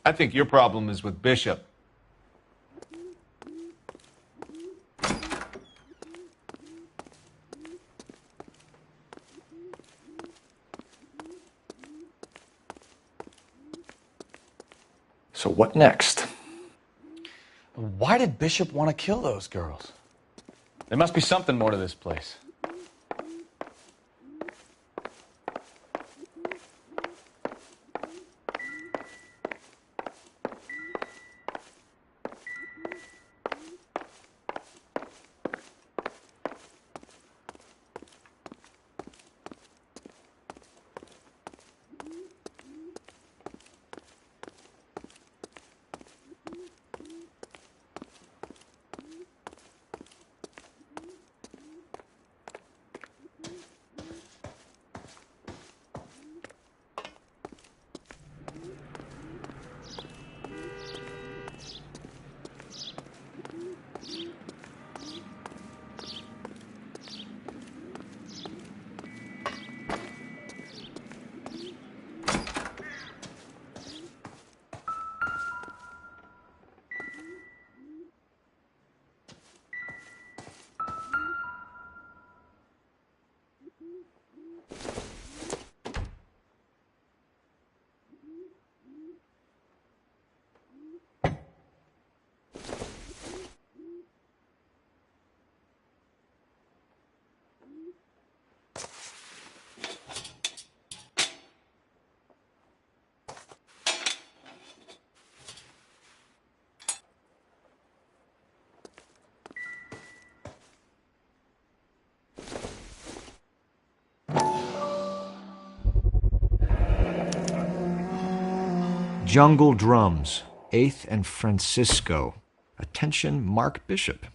I think your problem is with Bishop. So what next? Why did Bishop want to kill those girls? There must be something more to this place. Jungle Drums, 8th and Francisco. Attention, Mark Bishop.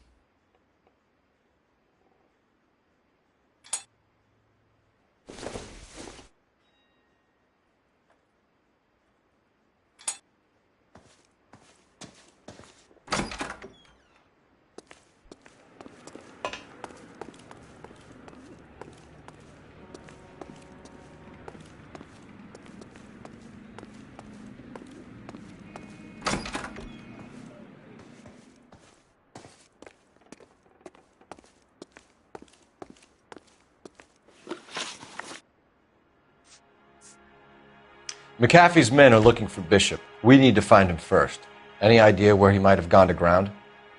McAfee's men are looking for Bishop. We need to find him first. Any idea where he might have gone to ground?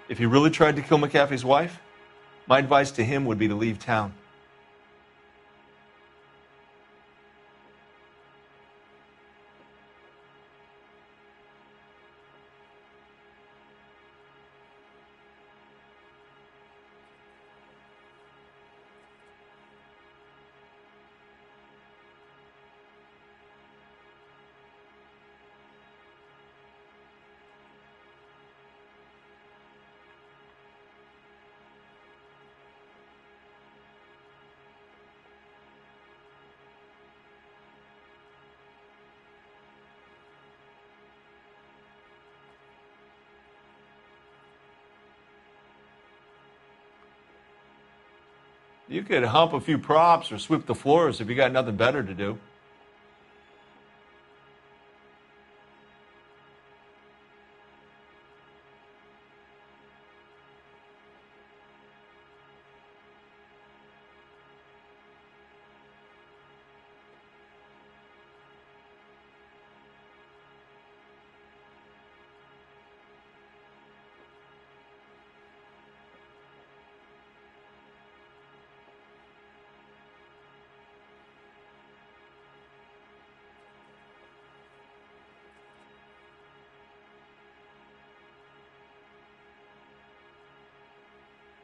If he really tried to kill McAfee's wife, my advice to him would be to leave town. You could hump a few props or sweep the floors if you got nothing better to do.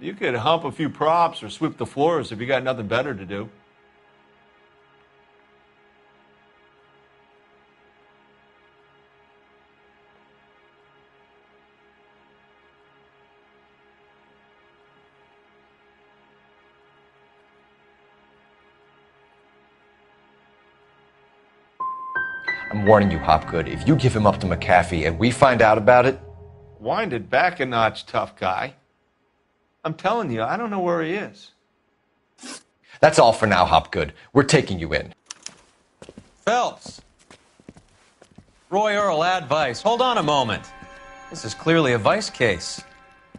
You could hump a few props or sweep the floors if you got nothing better to do. I'm warning you, Hopgood. If you give him up to McAfee and we find out about it... Wind it back a notch, tough guy. I'm telling you, I don't know where he is. That's all for now, Hopgood. We're taking you in. Phelps! Roy Earl, advice. Hold on a moment. This is clearly a vice case.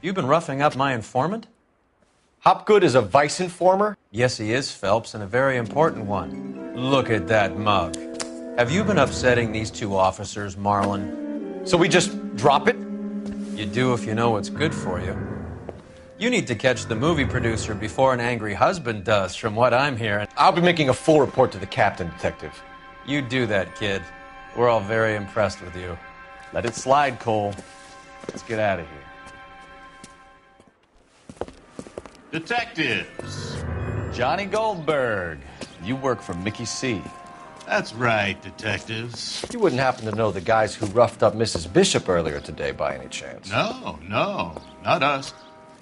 You've been roughing up my informant? Hopgood is a vice informer? Yes, he is, Phelps, and a very important one. Look at that mug. Have you been upsetting these two officers, Marlon? So we just drop it? You do if you know what's good for you. You need to catch the movie producer before an angry husband does, from what I'm hearing. I'll be making a full report to the captain, Detective. You do that, kid. We're all very impressed with you. Let it slide, Cole. Let's get out of here. Detectives. Johnny Goldberg, you work for Mickey C. That's right, detectives. You wouldn't happen to know the guys who roughed up Mrs. Bishop earlier today by any chance? No, not us.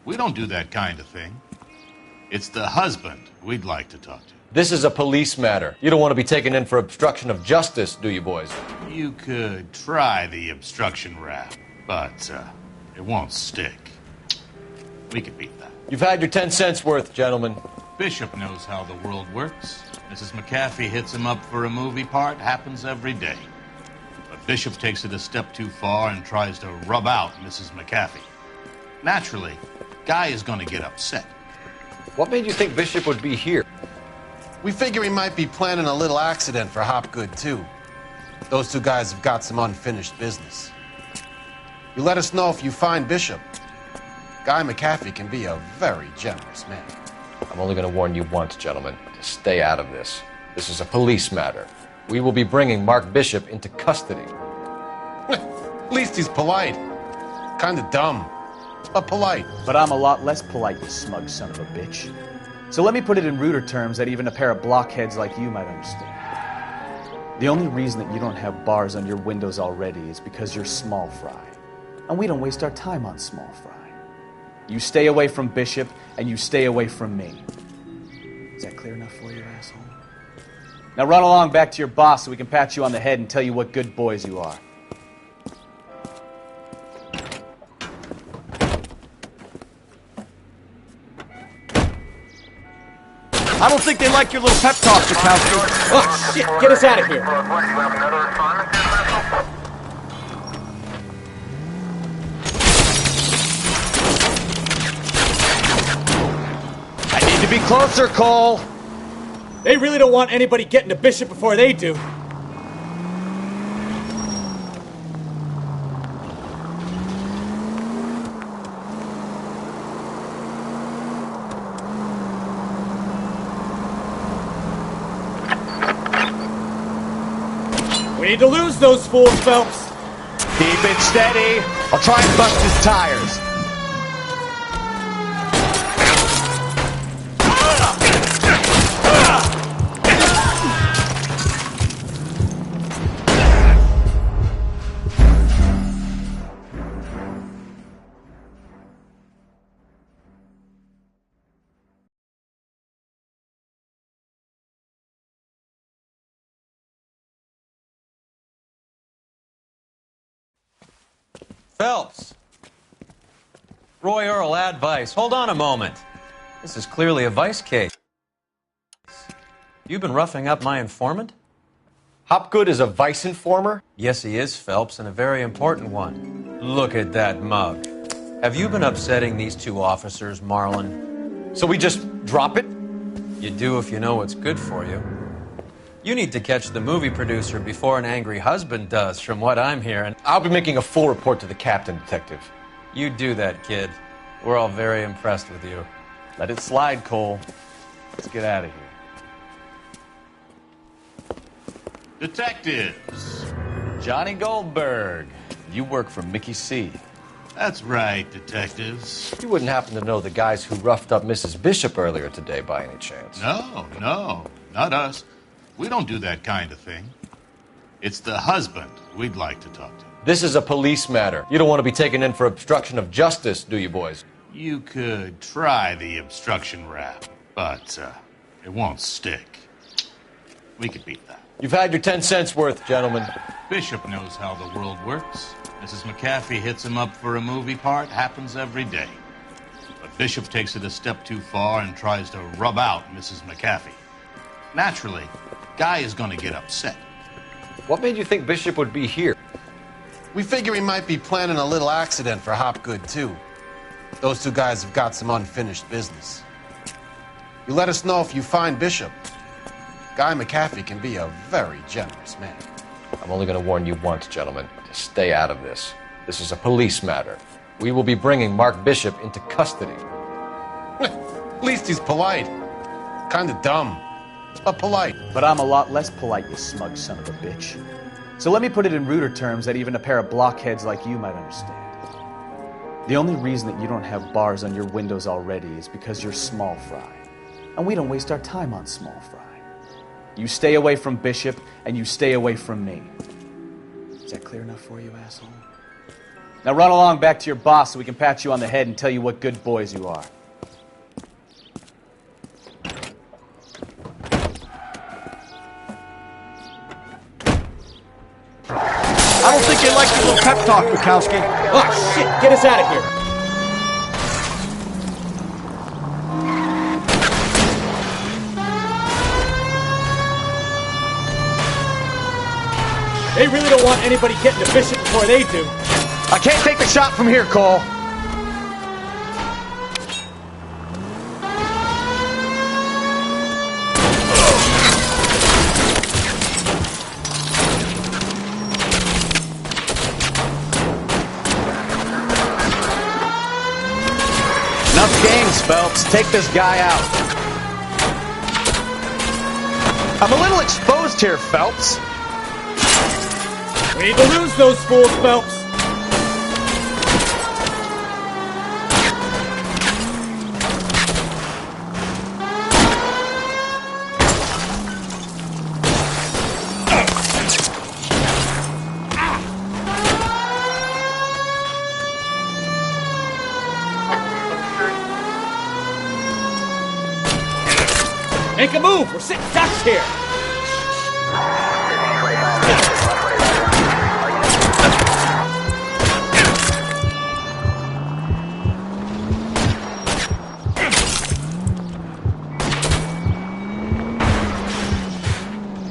We don't do that kind of thing. It's the husband we'd like to talk to. This is a police matter. You don't want to be taken in for obstruction of justice, do you, boys? You could try the obstruction rap, but it won't stick. We could beat that. You've had your 10 cents worth, gentlemen. Bishop knows how the world works. Mrs. McAfee hits him up for a movie part. Happens every day. But Bishop takes it a step too far and tries to rub out Mrs. McAfee. Naturally, Guy is going to get upset. What made you think Bishop would be here? We figure he might be planning a little accident for Hopgood, too. Those two guys have got some unfinished business. You let us know if you find Bishop. Guy McAfee can be a very generous man. I'm only going to warn you once, gentlemen, to stay out of this. This is a police matter. We will be bringing Mark Bishop into custody. At least he's polite. Kind of dumb, but polite. But I'm a lot less polite, you smug son of a bitch. So let me put it in ruder terms that even a pair of blockheads like you might understand. The only reason that you don't have bars on your windows already is because you're small fry. And we don't waste our time on small fry. You stay away from Bishop, and you stay away from me. Is that clear enough for you, asshole? Now run along back to your boss so we can pat you on the head and tell you what good boys you are. I don't think they like your little pep talk, Bukowski. Oh, shit! Get us out of here! I need to be closer, Cole! They really don't want anybody getting to Bishop before they do. We need to lose those fools, Phelps. Keep it steady. I'll try and bust his tires. Phelps. Roy Earl, advice. Hold on a moment. This is clearly a vice case. You've been roughing up my informant? Hopgood is a vice informer? Yes, he is, Phelps, and a very important one. Look at that mug. Have you been upsetting these two officers, Marlon? So we just drop it? You do if you know what's good for you. You need to catch the movie producer before an angry husband does, from what I'm hearing. I'll be making a full report to the captain, Detective. You do that, kid. We're all very impressed with you. Let it slide, Cole. Let's get out of here. Detectives. Johnny Goldberg, you work for Mickey C. That's right, detectives. You wouldn't happen to know the guys who roughed up Mrs. Bishop earlier today by any chance? No, not us. We don't do that kind of thing. It's the husband we'd like to talk to. This is a police matter. You don't want to be taken in for obstruction of justice, do you, boys? You could try the obstruction rap, but it won't stick. We could beat that. You've had your 10 cents worth, gentlemen. Bishop knows how the world works. Mrs. McAfee hits him up for a movie part. Happens every day. But Bishop takes it a step too far and tries to rub out Mrs. McAfee. Naturally, Guy is going to get upset. What made you think Bishop would be here? We figure he might be planning a little accident for Hopgood, too. Those two guys have got some unfinished business. You let us know if you find Bishop. Guy McAfee can be a very generous man. I'm only going to warn you once, gentlemen, to stay out of this. This is a police matter. We will be bringing Mark Bishop into custody. At least he's polite. Kinda dumb, but polite. But I'm a lot less polite, you smug son of a bitch. So let me put it in ruder terms that even a pair of blockheads like you might understand. The only reason that you don't have bars on your windows already is because you're small fry. And we don't waste our time on small fry. You stay away from Bishop, and you stay away from me. Is that clear enough for you, asshole? Now run along back to your boss so we can pat you on the head and tell you what good boys you are. I don't think they like your little pep talk, Bukowski. Oh, shit! Get us out of here! They really don't want anybody getting to Bishop before they do. I can't take the shot from here, Cole. Enough games, Phelps. Take this guy out. I'm a little exposed here, Phelps. We need to lose those fools, Phelps. Make a move! We're sitting ducks here!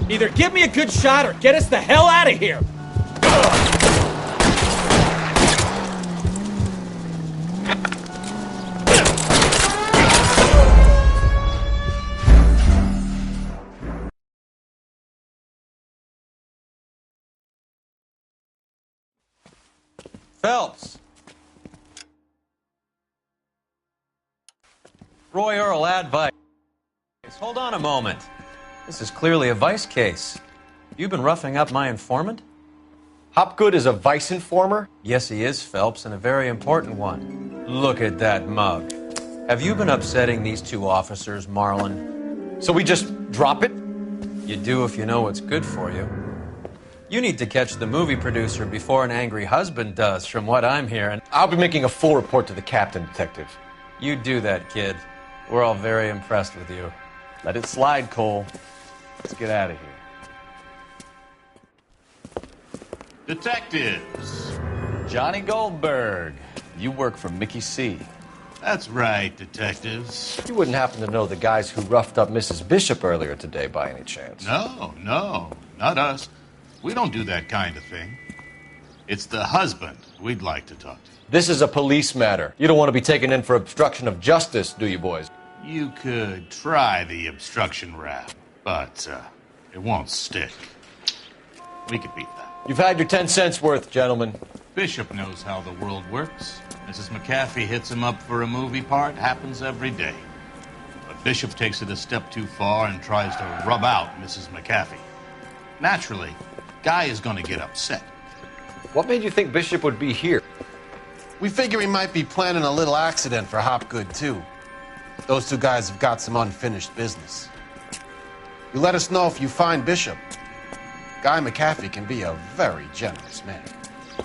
Either give me a good shot or get us the hell out of here! Phelps! Roy Earl, ad vice. Hold on a moment. This is clearly a vice case. You've been roughing up my informant? Hopgood is a vice informer? Yes, he is, Phelps, and a very important one. Look at that mug. Have you been upsetting these two officers, Marlin? So we just drop it? You do if you know what's good for you. You need to catch the movie producer before an angry husband does, from what I'm hearing. I'll be making a full report to the captain, detective. You do that, kid. We're all very impressed with you. Let it slide, Cole. Let's get out of here. Detectives. Johnny Goldberg, you work for Mickey C. That's right, detectives. You wouldn't happen to know the guys who roughed up Mrs. Bishop earlier today by any chance? No, not us. We don't do that kind of thing. It's the husband we'd like to talk to. This is a police matter. You don't want to be taken in for obstruction of justice, do you, boys? You could try the obstruction rap, but it won't stick. We could beat that. You've had your 10 cents worth, gentlemen. Bishop knows how the world works. Mrs. McAfee hits him up for a movie part. Happens every day. But Bishop takes it a step too far and tries to rub out Mrs. McAfee. Naturally, Guy is going to get upset. What made you think Bishop would be here? We figure he might be planning a little accident for Hopgood, too. Those two guys have got some unfinished business. You let us know if you find Bishop. Guy McAfee can be a very generous man.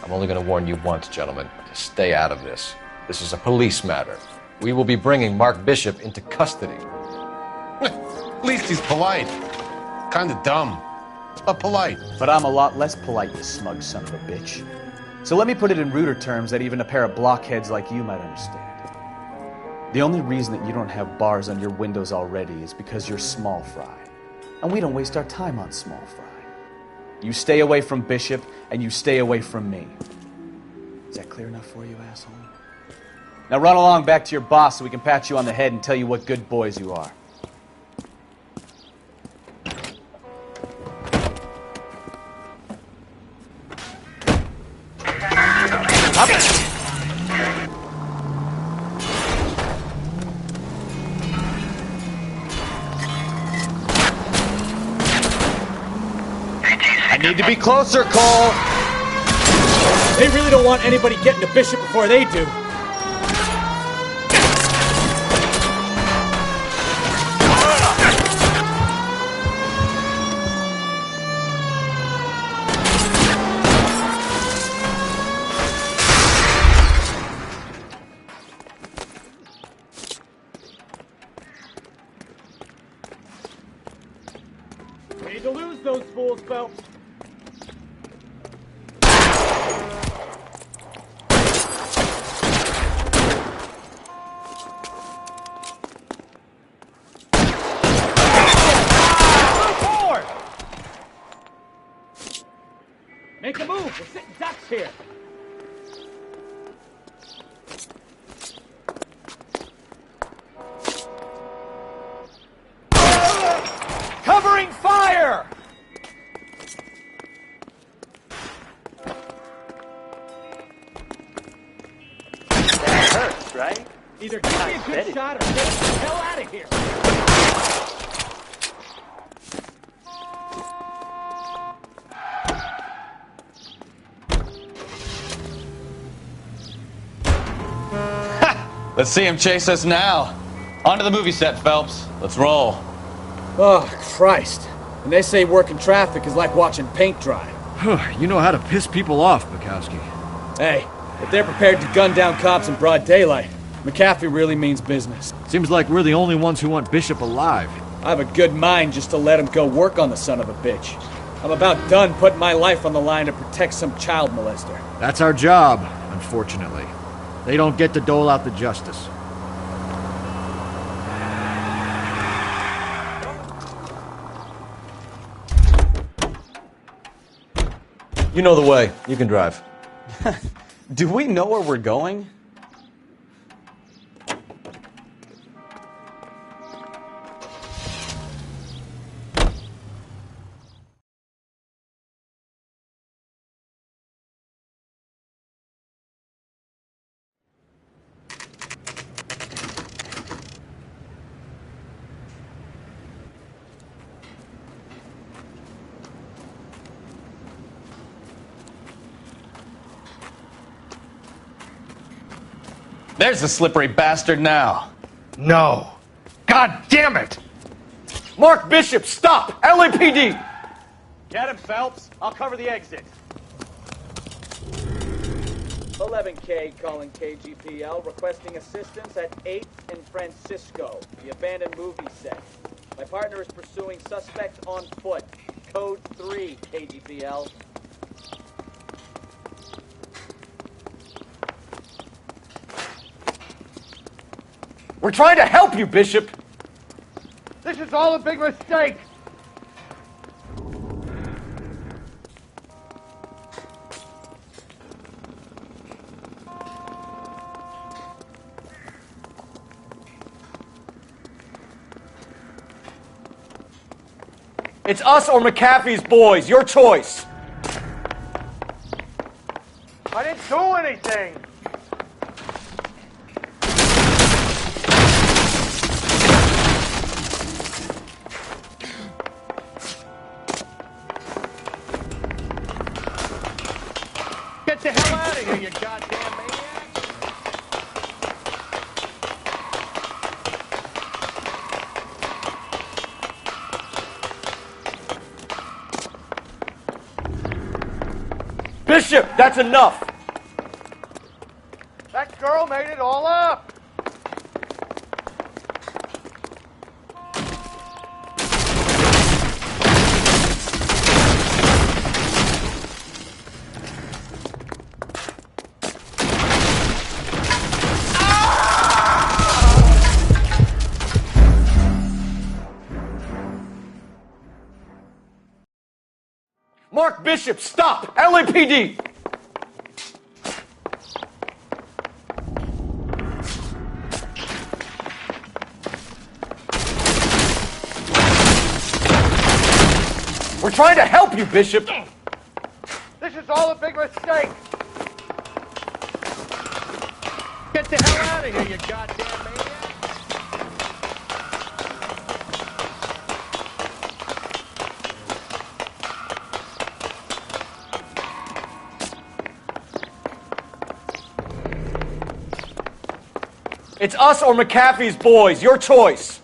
I'm only going to warn you once, gentlemen, to stay out of this. This is a police matter. We will be bringing Mark Bishop into custody. At least he's polite. Kinda dumb, but polite. But I'm a lot less polite, you smug son of a bitch. So let me put it in ruder terms that even a pair of blockheads like you might understand. The only reason that you don't have bars on your windows already is because you're small fry. And we don't waste our time on small fry. You stay away from Bishop, and you stay away from me. Is that clear enough for you, asshole? Now run along back to your boss so we can pat you on the head and tell you what good boys you are. I need to be closer, Cole! They really don't want anybody getting to Bishop before they do. Need to lose those fools, Phelps. Make a move! We're sitting ducks here! Covering fire! That hurts, right? Either give me a good shot or get the hell out of here! Let's see him chase us now. On to the movie set, Phelps. Let's roll. Oh, Christ. And they say working traffic is like watching paint dry. You know how to piss people off, Bukowski. Hey, if they're prepared to gun down cops in broad daylight, McAfee really means business. Seems like we're the only ones who want Bishop alive. I have a good mind just to let him go work on the son of a bitch. I'm about done putting my life on the line to protect some child molester. That's our job, unfortunately. They don't get to dole out the justice. You know the way. You can drive. Do we know where we're going? There's the slippery bastard now. No. God damn it! Mark Bishop, stop! LAPD! Get him, Phelps. I'll cover the exit. 11K calling KGPL, requesting assistance at 8th and Francisco, the abandoned movie set. My partner is pursuing suspect on foot. Code 3, KGPL. We're trying to help you, Bishop! This is all a big mistake! It's us or McAfee's boys, your choice! I didn't do anything! Get the hell out of here, you goddamn maniac! Bishop, that's enough! That girl made it all up! Mark Bishop, stop! LAPD! We're trying to help you, Bishop! This is all a big mistake! Get the hell out of here, you goddamn maniac! It's us or McAfee's boys. Your choice.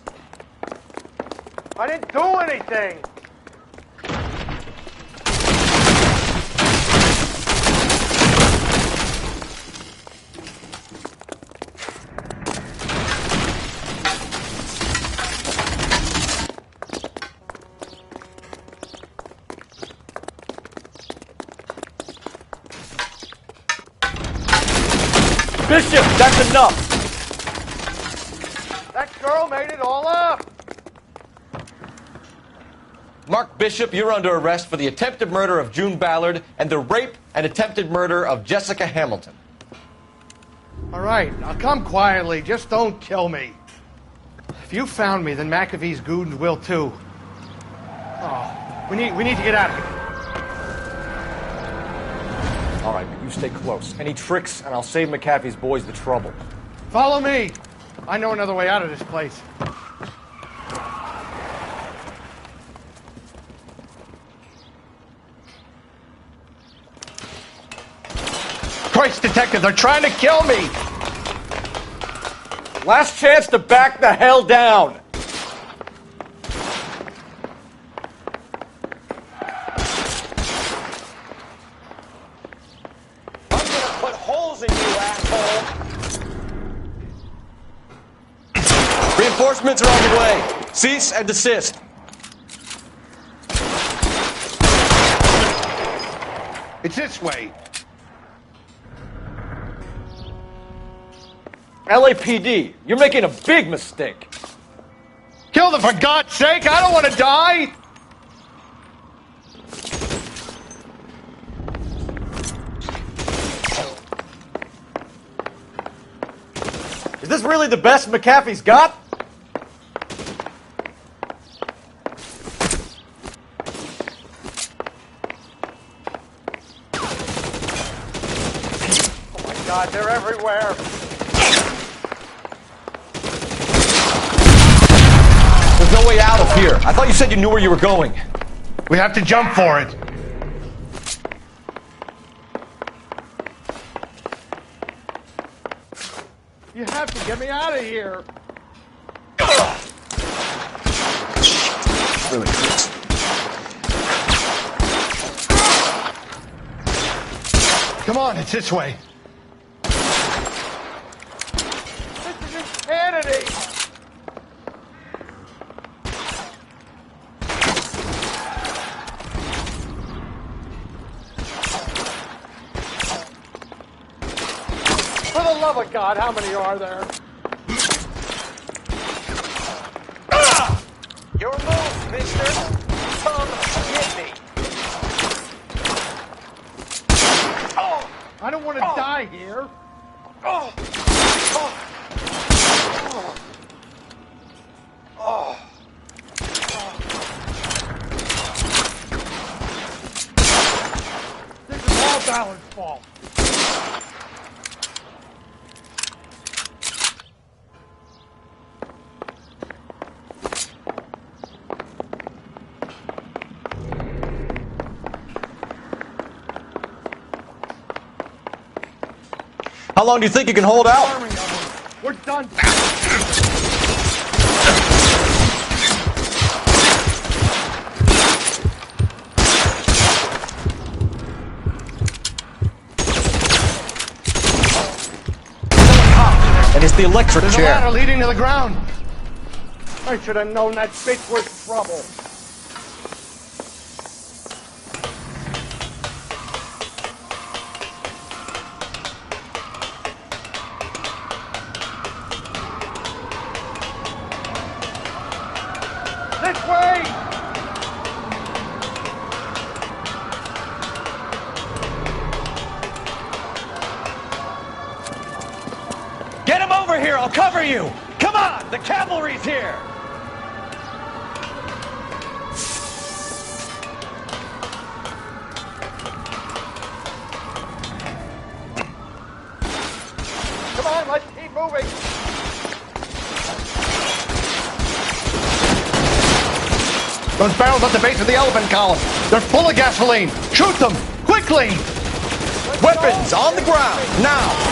I didn't do anything! Bishop, that's enough. That girl made it all up! Mark Bishop, you're under arrest for the attempted murder of June Ballard and the rape and attempted murder of Jessica Hamilton. All right, now come quietly. Just don't kill me. If you found me, then McAfee's goons will too. Oh, we need to get out of here. All right, but you stay close. Any tricks, and I'll save McAfee's boys the trouble. Follow me. I know another way out of this place. Christ, detective, they're trying to kill me! Last chance to back the hell down. I'm gonna put holes in you, asshole! Reinforcements are on the way. Cease and desist. It's this way. LAPD, you're making a big mistake. Kill them, for God's sake! I don't want to die! Is this really the best McAfee's got? Oh my God, they're everywhere! There's no way out of here. I thought you said you knew where you were going. We have to jump for it. You have to get me out of here. Really hurts. Come on, it's this way. This is insanity! For the love of God, how many are there? Your move, mister. Come get me. Oh, I don't want to die here. Oh. Oh. Oh. This is all Ballard's fault. How long do you think you can hold out? We're done. And it's the electric There's a chair. ladder leading to the ground. I should have known that bitch was trouble. This way! over here. I'll cover you. Come on, the cavalry's here. Come on, let's keep moving. Those barrels at the base of the elephant column. They're full of gasoline. Shoot them, quickly. Weapons on the ground, now.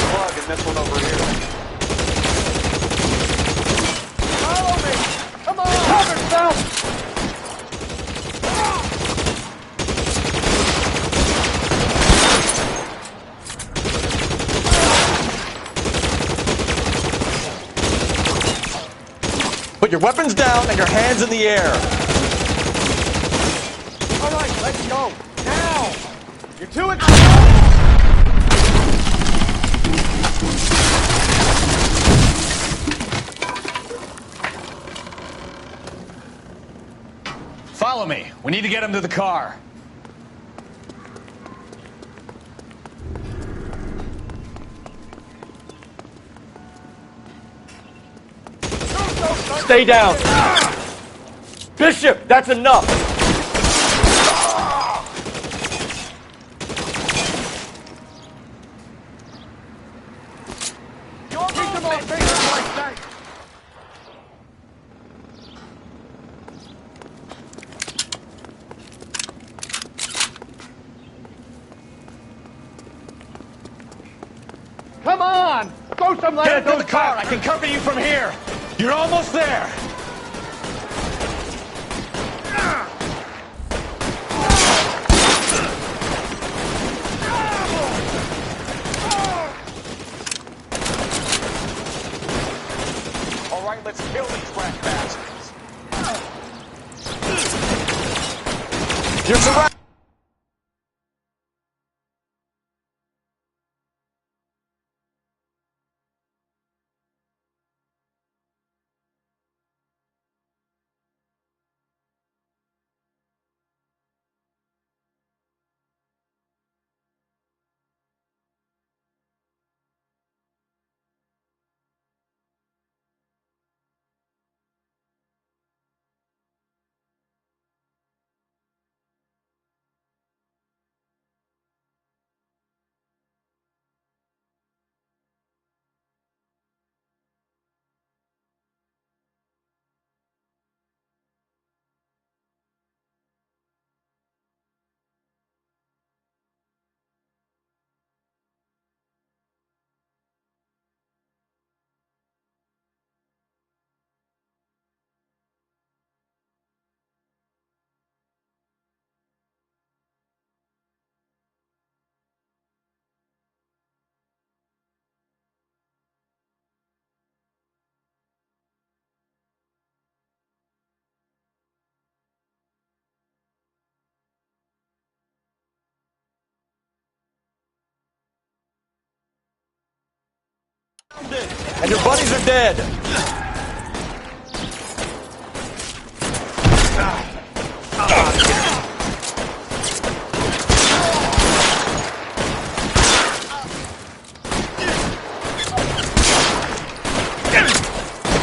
Plug and this one over here. Follow me. Come on. Cover, Phelps. Put your weapons down and your hands in the air. All right, let's go. Now. You're too excited. Follow me. We need to get him to the car. Stay down. Bishop, that's enough. Keep them all facing like that. Come on! Throw some light Get at into those the car. I bastards. can cover you from here. You're almost there. All right, let's kill these rat bastards. You're surrounded. And your buddies are dead.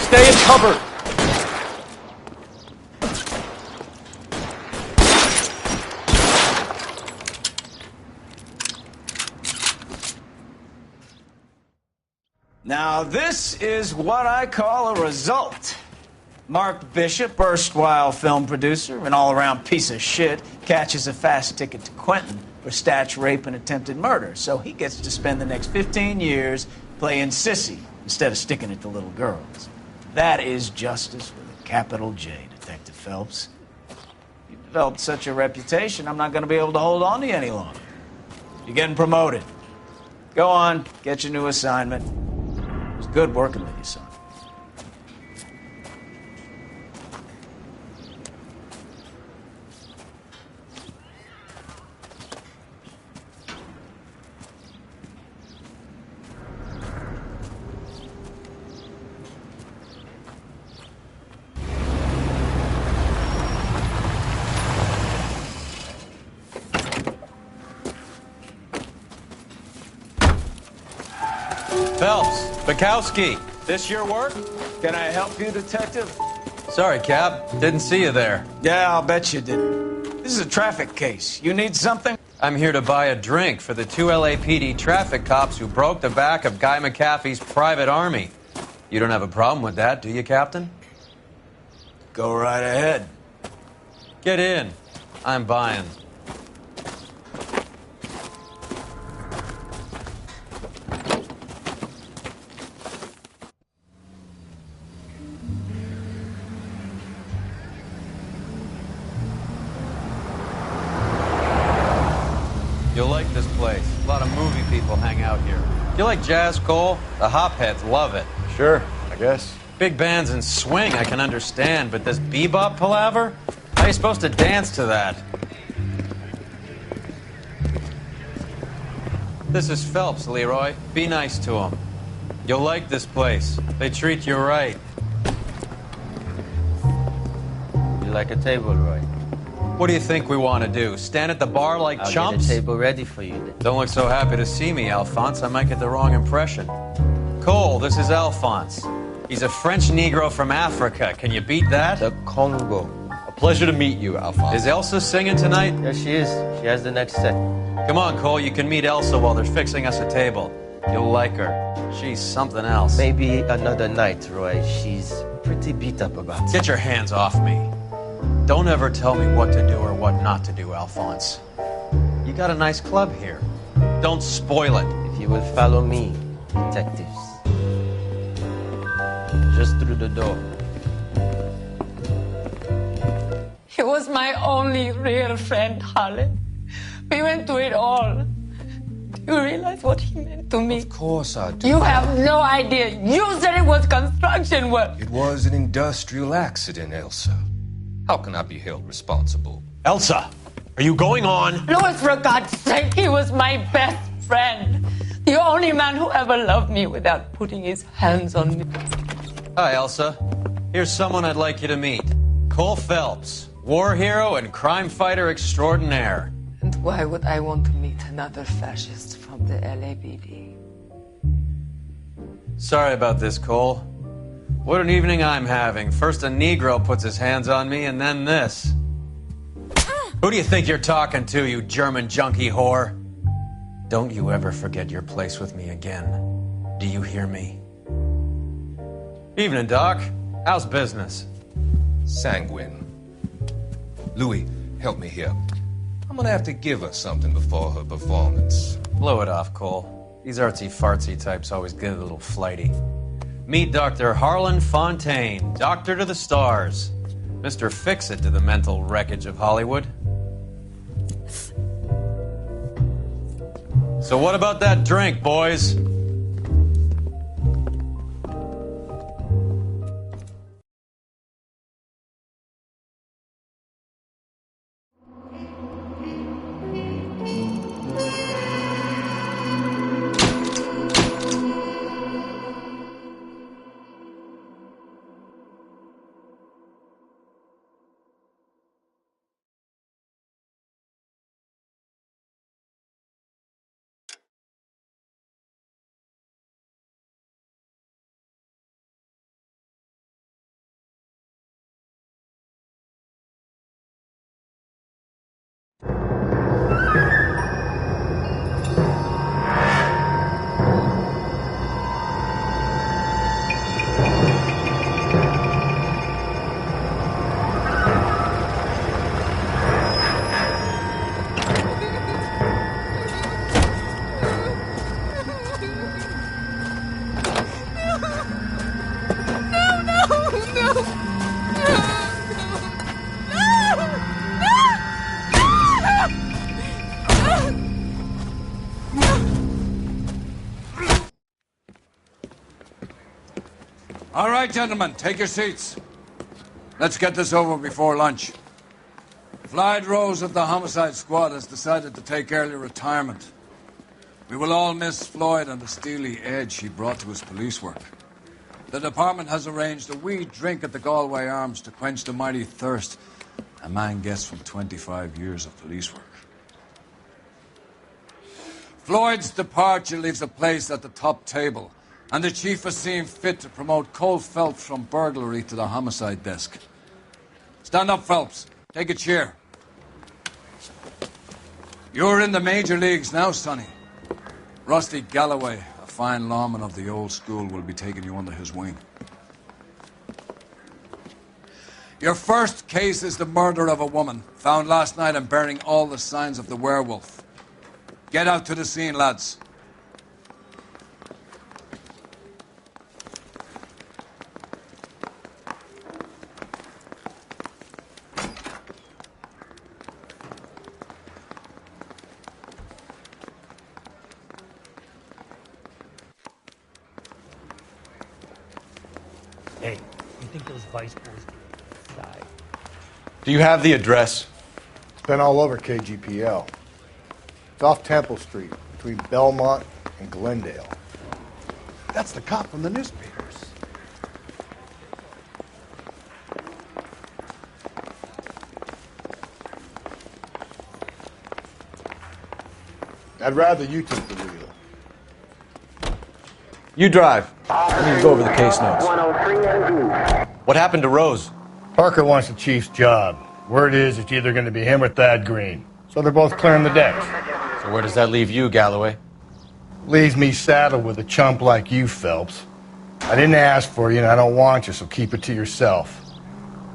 Stay in cover. Now, this is what I call a result. Mark Bishop, erstwhile film producer and all-around piece of shit, catches a fast ticket to Quentin for statch rape and attempted murder. So he gets to spend the next 15 years playing sissy instead of sticking it to little girls. That is justice with a capital J, Detective Phelps. You've developed such a reputation, I'm not going to be able to hold on to you any longer. You're getting promoted. Go on, get your new assignment. It was good working with you, son. Phelps, Bukowski, this your work? Can I help you, Detective? Sorry, Cap. Didn't see you there. Yeah, I'll bet you didn't. This is a traffic case. You need something? I'm here to buy a drink for the 2 LAPD traffic cops who broke the back of Guy McAfee's private army. You don't have a problem with that, do you, Captain? Go right ahead. Get in. I'm buying. You'll like this place. A lot of movie people hang out here. You like jazz, Cole? The hopheads love it. Sure, I guess. Big bands and swing I can understand, but this bebop palaver? How are you supposed to dance to that? This is Phelps, Leroy. Be nice to him. You'll like this place. They treat you right. You like a table, Roy? What do you think we want to do? Stand at the bar like I'll chumps? get a table ready for you then. Don't look so happy to see me, Alphonse. I might get the wrong impression. Cole, this is Alphonse. He's a French Negro from Africa. Can you beat that? The Congo. A pleasure to meet you, Alphonse. Is Elsa singing tonight? Yeah, she is. She has the next set. Come on, Cole. You can meet Elsa while they're fixing us a table. You'll like her. She's something else. Maybe another night, Roy. She's pretty beat up about it. Get your hands off me. Don't ever tell me what to do or what not to do, Alphonse. You got a nice club here. Don't spoil it. If you will follow me, detectives. Just through the door. He was my only real friend, Harlan. We went through it all. Do you realize what he meant to me? Of course I do. You have no idea. You said it was construction work. It was an industrial accident, Elsa. How can I be held responsible? Elsa, are you going on? Louis, for God's sake, he was my best friend. The only man who ever loved me without putting his hands on me. Hi, Elsa. Here's someone I'd like you to meet. Cole Phelps, war hero and crime fighter extraordinaire. And why would I want to meet another fascist from the LAPD? Sorry about this, Cole. What an evening I'm having. First a Negro puts his hands on me, and then this. Who do you think you're talking to, you German junkie whore? Don't you ever forget your place with me again. Do you hear me? Evening, Doc. How's business? Sanguine. Louis, help me here. I'm gonna have to give her something before her performance. Blow it off, Cole. These artsy-fartsy types always get a little flighty. Meet Dr. Harlan Fontaine, doctor to the stars. Mr. Fix-It to the mental wreckage of Hollywood. So what about that drink, boys? All right, gentlemen, take your seats. Let's get this over before lunch. Floyd Rose of the Homicide Squad has decided to take early retirement. We will all miss Floyd and the steely edge he brought to his police work. The department has arranged a wee drink at the Galway Arms to quench the mighty thirst a man gets from 25 years of police work. Floyd's departure leaves a place at the top table And the chief has seen fit to promote Cole Phelps from burglary to the homicide desk. Stand up, Phelps. Take a chair. You're in the major leagues now, Sonny. Rusty Galloway, a fine lawman of the old school, will be taking you under his wing. Your first case is the murder of a woman, found last night and bearing all the signs of the werewolf. Get out to the scene, lads. Hey, you think those vice boys die? Do you have the address? It's been all over KGPL. It's off Temple Street, between Belmont and Glendale. That's the cop from the newspapers. I'd rather you took the wheel. You drive. Let me go over the case notes. What happened to Rose? Parker wants the chief's job. Word is it's either going to be him or Thad Green. So they're both clearing the decks. So where does that leave you, Galloway? Leaves me saddled with a chump like you, Phelps. I didn't ask for you and I don't want you, so keep it to yourself.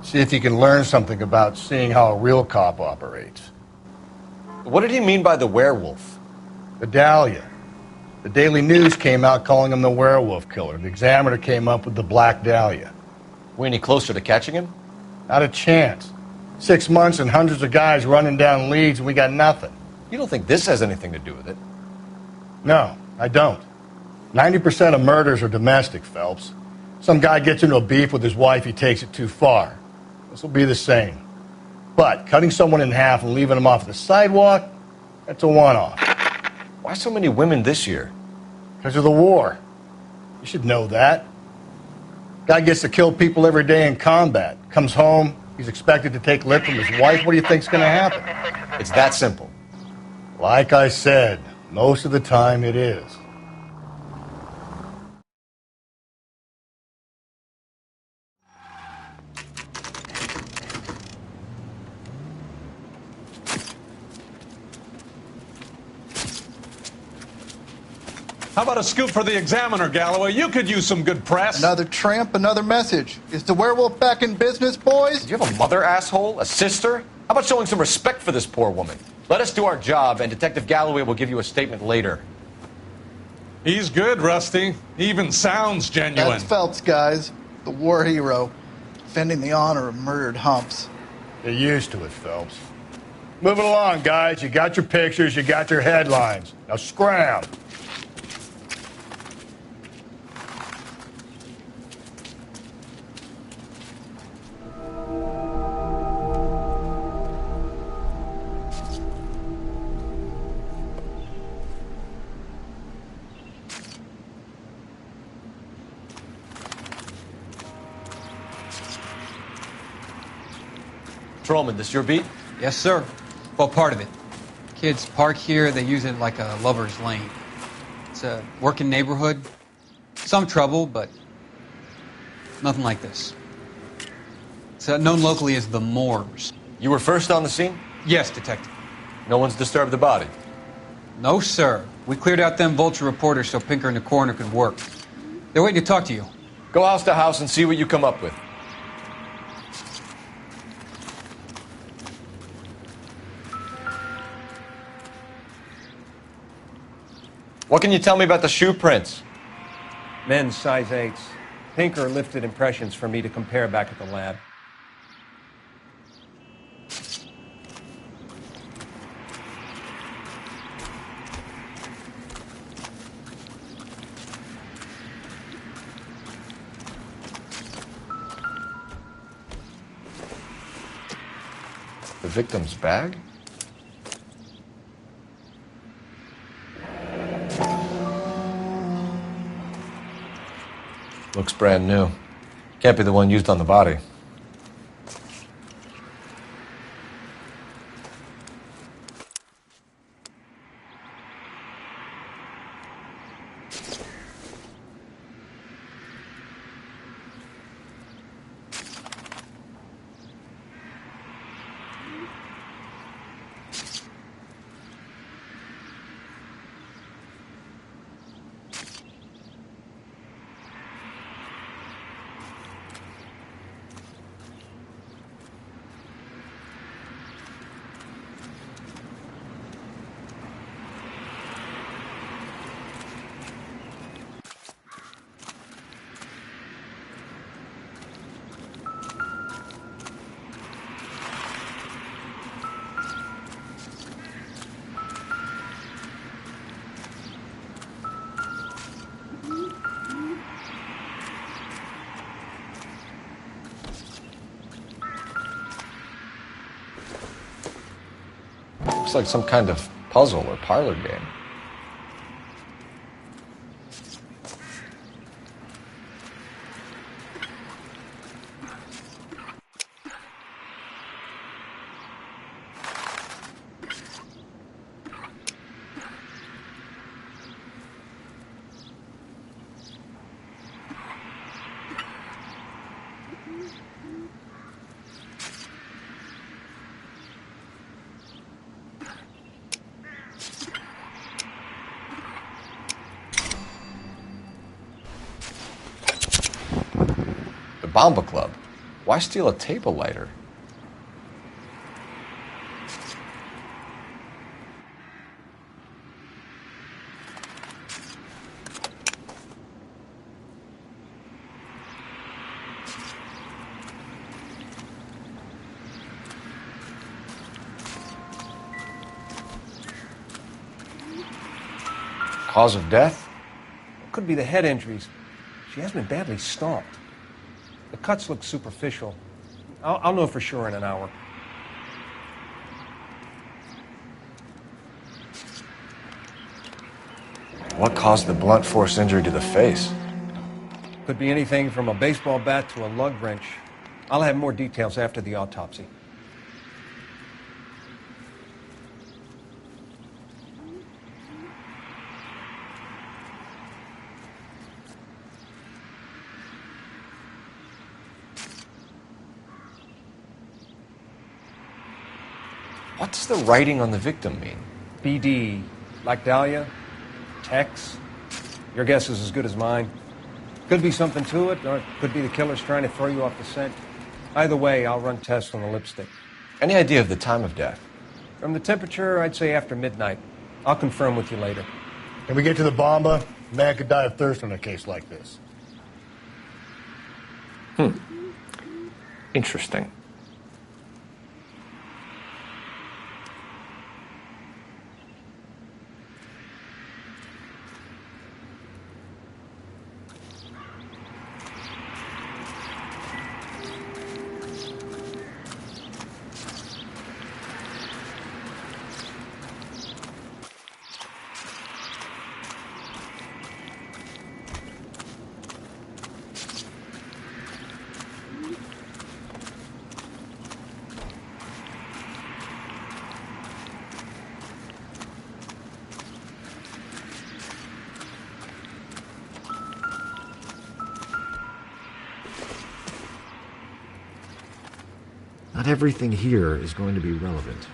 See if you can learn something about seeing how a real cop operates. What did he mean by the werewolf? The Dahlia. The Daily News came out calling him the werewolf killer. The Examiner came up with the Black Dahlia. We any closer to catching him? Not a chance. 6 months and hundreds of guys running down leads and we got nothing. You don't think this has anything to do with it? No, I don't. 90% of murders are domestic, Phelps. Some guy gets into a beef with his wife, he takes it too far. This will be the same. But cutting someone in half and leaving them off the sidewalk, that's a one-off. Why so many women this year? Because of the war. You should know that. Guy gets to kill people every day in combat. Comes home, he's expected to take lip from his wife. What do you think's going to happen? It's that simple. Like I said, most of the time it is. How about a scoop for the Examiner, Galloway? You could use some good press. Another tramp, another message. Is the werewolf back in business, boys? Do you have a mother, asshole? A sister? How about showing some respect for this poor woman? Let us do our job, and Detective Galloway will give you a statement later. He's good, Rusty. He even sounds genuine. That's Phelps, guys. The war hero. Defending the honor of murdered humps. Get used to it, Phelps. Moving along, guys. You got your pictures, you got your headlines. Now scram. Patrolman, this your beat? Yes, sir. Well, part of it. Kids park here, they use it like a lover's lane. It's a working neighborhood. Some trouble, but nothing like this. It's known locally as the Moors. You were first on the scene? Yes, Detective. No one's disturbed the body? No, sir. We cleared out them vulture reporters so Pinker and the coroner could work. They're waiting to talk to you. Go house to house and see what you come up with. What can you tell me about the shoe prints? Men's size 8s. Pinker lifted impressions for me to compare back at the lab. The victim's bag? Looks brand new. Can't be the one used on the body. Looks like some kind of puzzle or parlor game. Bomba Club. Why steal a table lighter? Cause of death? Could be the head injuries. She has been badly stomped. The cuts look superficial. I'll know for sure in an hour. What caused the blunt force injury to the face? Could be anything from a baseball bat to a lug wrench. I'll have more details after the autopsy. What does the writing on the victim mean? BD, like Dahlia, Tex. Your guess is as good as mine. Could be something to it, or it could be the killer's trying to throw you off the scent. Either way, I'll run tests on the lipstick. Any idea of the time of death? From the temperature, I'd say after midnight. I'll confirm with you later. Can we get to the bomba? A man could die of thirst in a case like this. Interesting. Not everything here is going to be relevant.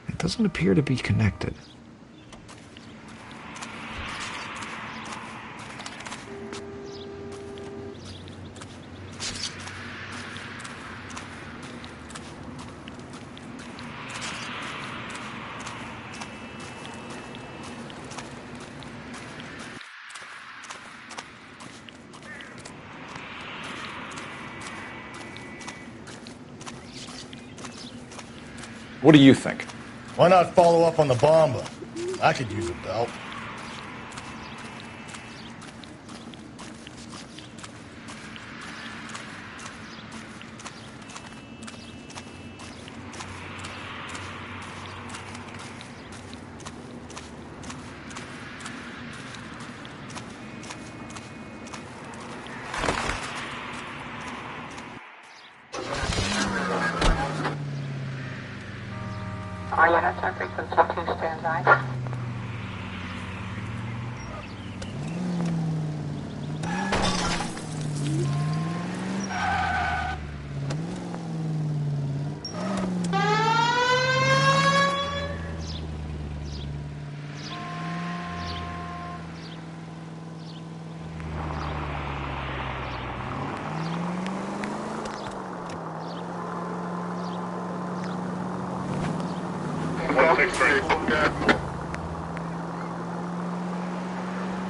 It doesn't appear to be connected. What do you think? Why not follow up on the bomba? I could use a belt.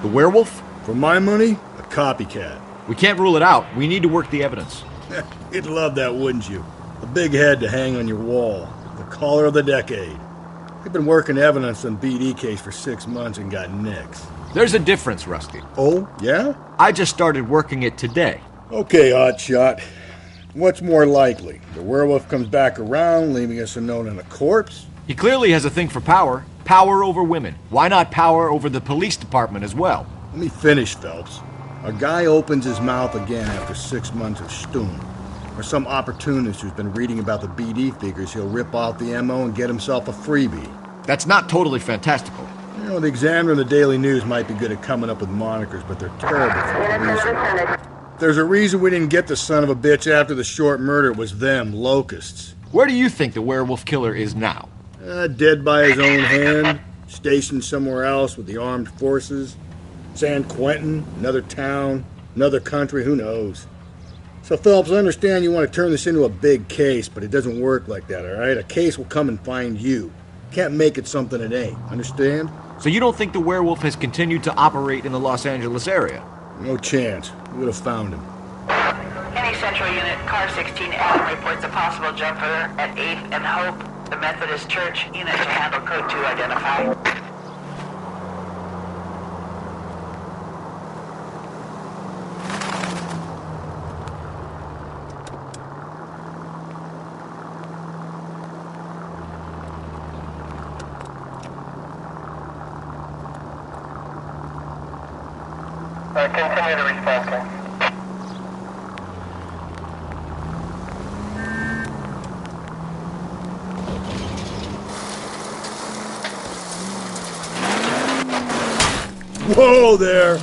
The werewolf? For my money, a copycat. We can't rule it out. We need to work the evidence. You'd love that, wouldn't you? A big head to hang on your wall. The caller of the decade. We've been working evidence on BD case for 6 months and got nicks. There's a difference, Rusty. Oh, yeah? I just started working it today. Okay, Hotshot. What's more likely? The werewolf comes back around, leaving us a note on a corpse? He clearly has a thing for power. Power over women. Why not power over the police department as well? Let me finish, Phelps. A guy opens his mouth again after 6 months of stewing. Or some opportunist who's been reading about the BD figures, he'll rip off the MO and get himself a freebie. That's not totally fantastical. You know, the Examiner and the Daily News might be good at coming up with monikers, but they're terrible for research. There's a reason we didn't get the son of a bitch after the short murder. It was them, locusts. Where do you think the werewolf killer is now? Dead by his own hand, stationed somewhere else with the armed forces. San Quentin, another town, another country, who knows? So, Phelps, I understand you want to turn this into a big case, but it doesn't work like that, all right? A case will come and find you. Can't make it something it ain't, understand? So you don't think the werewolf has continued to operate in the Los Angeles area? No chance. We would have found him. Any Central Unit, Car 16 Adam reports a possible jumper at 8th and Hope, the Methodist Church. Unit to handle code 2 identify. Continue to respond, sir. Whoa there!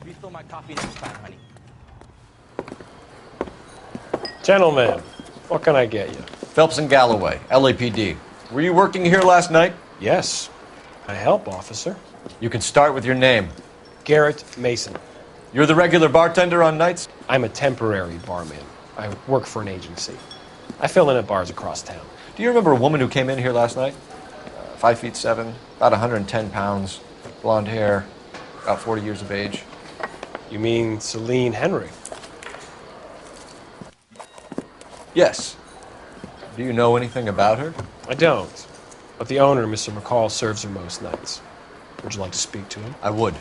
Refill my coffee next time, honey. Gentlemen, what can I get you? Phelps and Galloway, LAPD. Were you working here last night? Yes. I help, officer. You can start with your name. Garrett Mason. You're the regular bartender on nights? I'm a temporary barman. I work for an agency. I fill in at bars across town. Do you remember a woman who came in here last night? 5'7", about 110 pounds, blonde hair, about 40 years of age. You mean Celine Henry? Yes. Do you know anything about her? I don't. But the owner, Mr. McCall, serves her most nights. Would you like to speak to him? I would.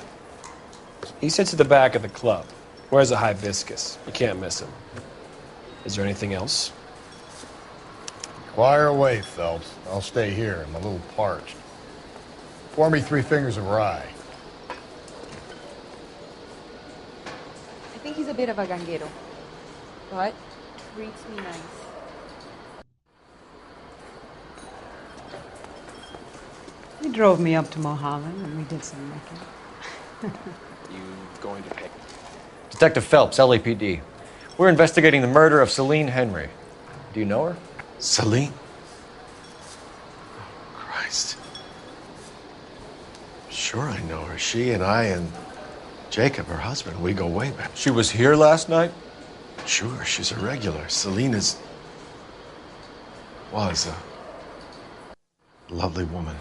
He sits at the back of the club. Wears a hibiscus. You can't miss him. Is there anything else? Fire away, Phelps. I'll stay here. I'm a little parched. Pour me 3 fingers of rye. I think he's a bit of a ganguero. but treats me nice. He drove me up to Mulholland and we did some wrecking. You going to pay? Detective Phelps, LAPD. We're investigating the murder of Celine Henry. Do you know her? Celine? Oh, Christ. Sure I know her. She and I and Jacob, her husband, we go way back. She was here last night? Sure, she's a regular. Celine was a lovely woman.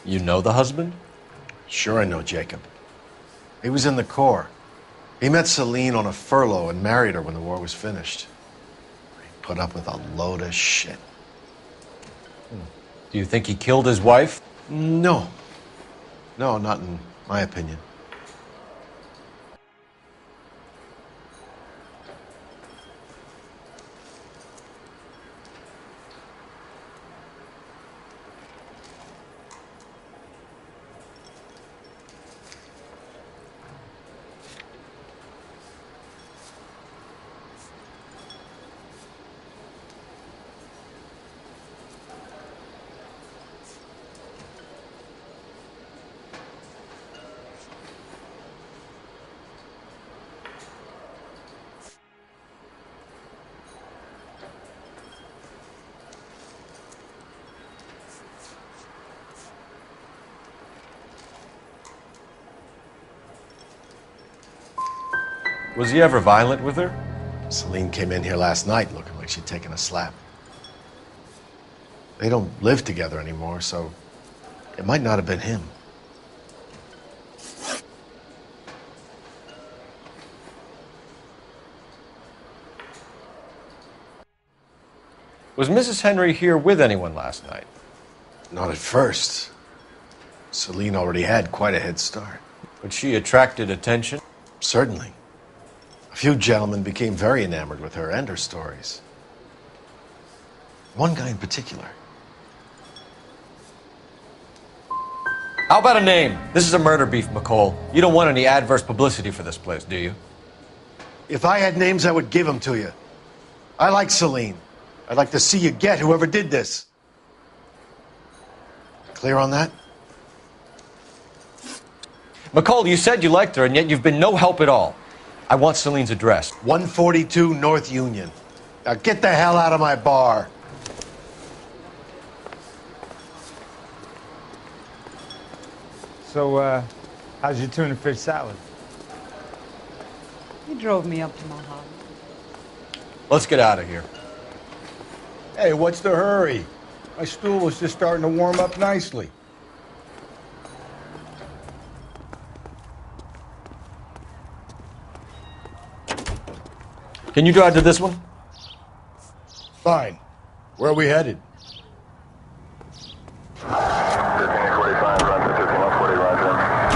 You know the husband? Sure I know Jacob. He was in the Corps. He met Celine on a furlough and married her when the war was finished. He put up with a load of shit. Do you think he killed his wife? No. No, not in my opinion. Was he ever violent with her? Celine came in here last night looking like she'd taken a slap. They don't live together anymore, so it might not have been him. Was Mrs. Henry here with anyone last night? Not at first. Celine already had quite a head start. But she attracted attention? Certainly. A few gentlemen became very enamored with her and her stories. One guy in particular. How about a name? This is a murder beef, McCall. You don't want any adverse publicity for this place, do you? If I had names, I would give them to you. I like Celine. I'd like to see you get whoever did this. Clear on that? McCall, you said you liked her, and yet you've been no help at all. I want Celine's address. 142 North Union. Now get the hell out of my bar. So, how's your tuna fish salad? He drove me up to Mulholland. Let's get out of here. Hey, what's the hurry? My stool was just starting to warm up nicely. Can you drive to this one? Fine. Where are we headed?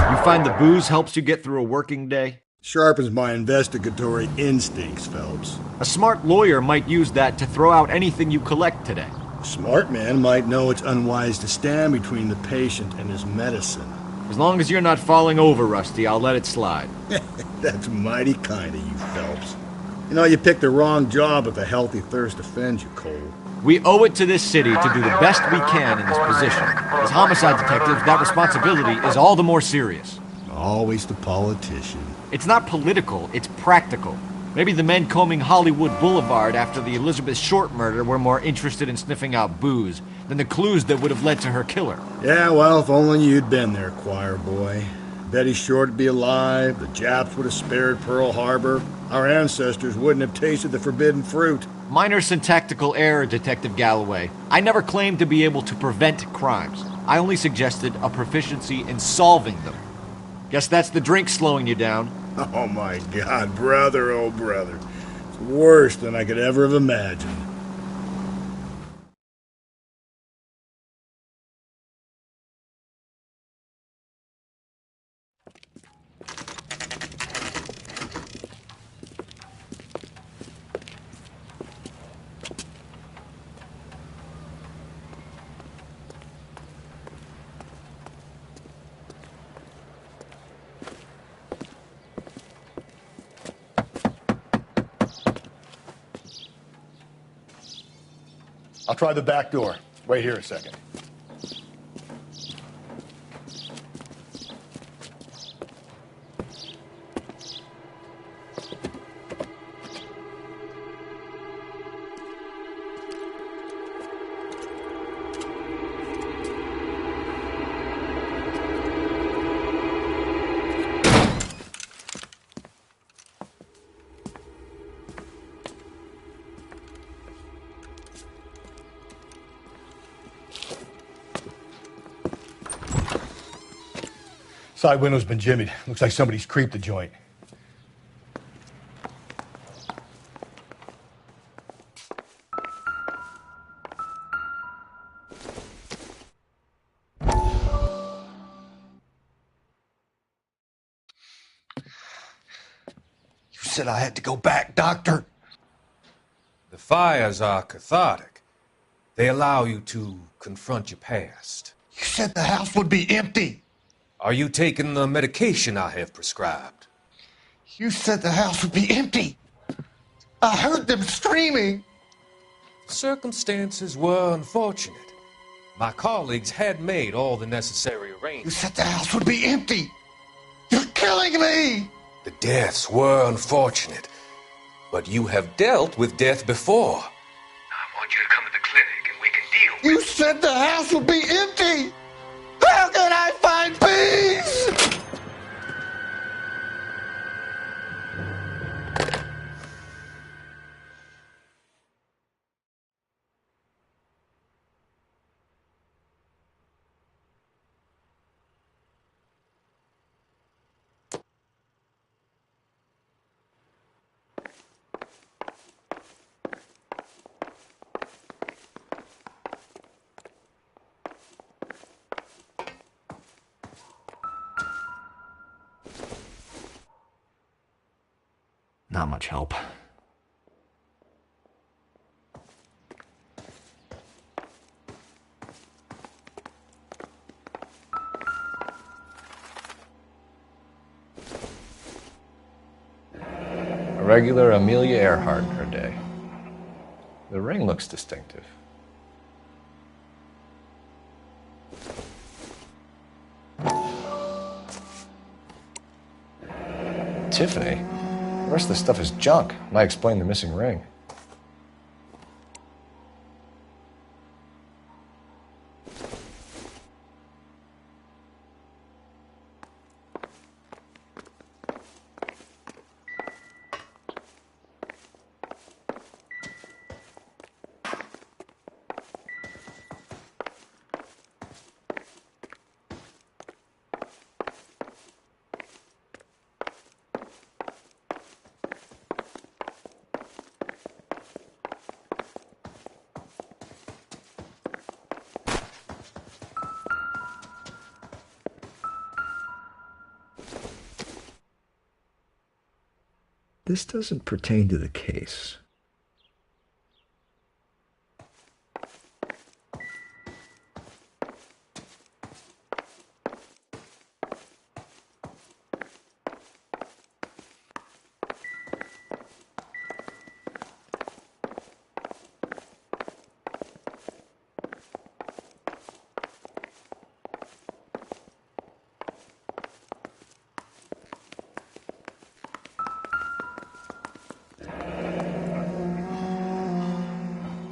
You find the booze helps you get through a working day? Sharpens my investigatory instincts, Phelps. A smart lawyer might use that to throw out anything you collect today. A smart man might know it's unwise to stand between the patient and his medicine. As long as you're not falling over, Rusty, I'll let it slide. That's mighty kind of you, Phelps. You know, you picked the wrong job if a healthy thirst offends you, Cole. We owe it to this city to do the best we can in this position. As homicide detectives, that responsibility is all the more serious. Always the politician. It's not political, it's practical. Maybe the men combing Hollywood Boulevard after the Elizabeth Short murder were more interested in sniffing out booze than the clues that would have led to her killer. Yeah, well, if only you'd been there, choir boy. Betty Short would be alive, the Japs would have spared Pearl Harbor, our ancestors wouldn't have tasted the forbidden fruit. Minor syntactical error, Detective Galloway. I never claimed to be able to prevent crimes. I only suggested a proficiency in solving them. Guess that's the drink slowing you down. Oh my God, brother, oh brother. It's worse than I could ever have imagined. I'll try the back door. Wait here a second. Side window's been jimmied. Looks like somebody's creeped the joint. You said I had to go back, Doctor. The fires are cathartic. They allow you to confront your past. You said the house would be empty. Are you taking the medication I have prescribed? You said the house would be empty. I heard them screaming. The circumstances were unfortunate. My colleagues had made all the necessary arrangements. You said the house would be empty. You're killing me. The deaths were unfortunate, but you have dealt with death before. I want you to come to the clinic and we can deal with it. You said the house would be empty. How can I find peace? Not much help. A regular Amelia Earhart in her day. The ring looks distinctive. Tiffany? The rest of the stuff is junk. Might explain the missing ring. This doesn't pertain to the case.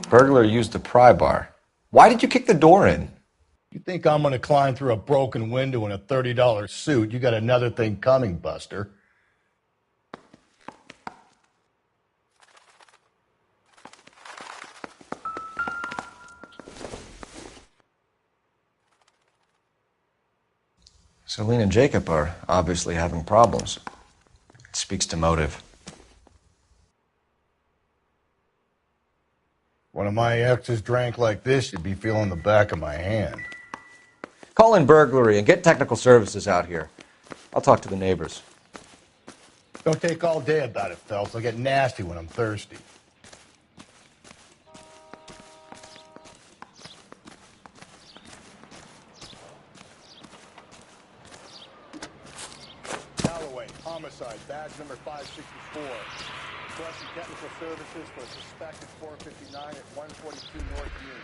Burglar used a pry bar. Why did you kick the door in? You think I'm gonna climb through a broken window in a $30 suit? You got another thing coming, Buster. Celine and Jacob are obviously having problems. It speaks to motive. One of my exes drank like this, you'd be feeling the back of my hand. Call in burglary and get technical services out here. I'll talk to the neighbors. Don't take all day about it, Phelps. I'll get nasty when I'm thirsty. Galloway, homicide, badge number 564. Requesting technical services for a suspected 459 at 142 North Union.